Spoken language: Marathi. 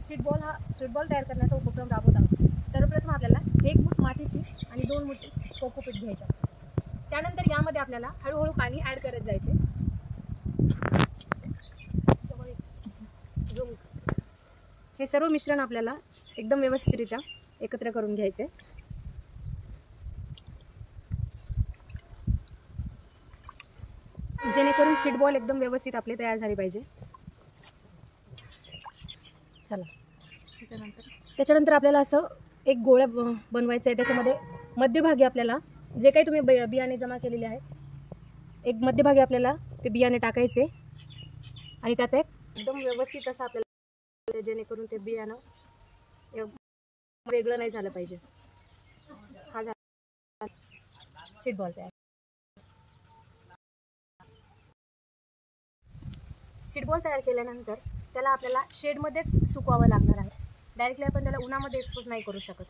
सीड बॉल तयार करण्याचा उपक्रम राबवत आहोत. सर्वप्रथम आपल्याला 1 मूठ मातीची आणि 2 मूठ कोकोपीट घ्यायच्या. त्यानंतर यामध्ये आपल्याला हळूहळू पाणी ॲड करत जायचे. हे सर्व मिश्रण आपल्याला एकदम व्यवस्थितरित्या एकत्र करून घ्यायचे. जेणेकरून सीड बॉल एकदम व्यवस्थित आपले तयार झाले पाहिजे. चला, त्याच्यानंतर आपल्याला असं एक गोळा बनवायचं आहे. त्याच्यामध्ये मध्यभागी आपल्याला जे काही तुम्ही बियाणे जमा केलेले आहेत, एक मध्यभागी आपल्याला ते बियाणे टाकायचे आणि त्याचा एक एकदम व्यवस्थित असं आपल्याला, जेणेकरून ते बियाणं वेगळं नाही झालं पाहिजे. हा झाला सीड बॉल तयार. सीड बॉल तयार केल्यानंतर त्याला आपल्याला शेडमध्येच सुकवावं लागणार आहे. डायरेक्टली आपण त्याला उन्हामध्ये एक्सपोज नाही करू शकत.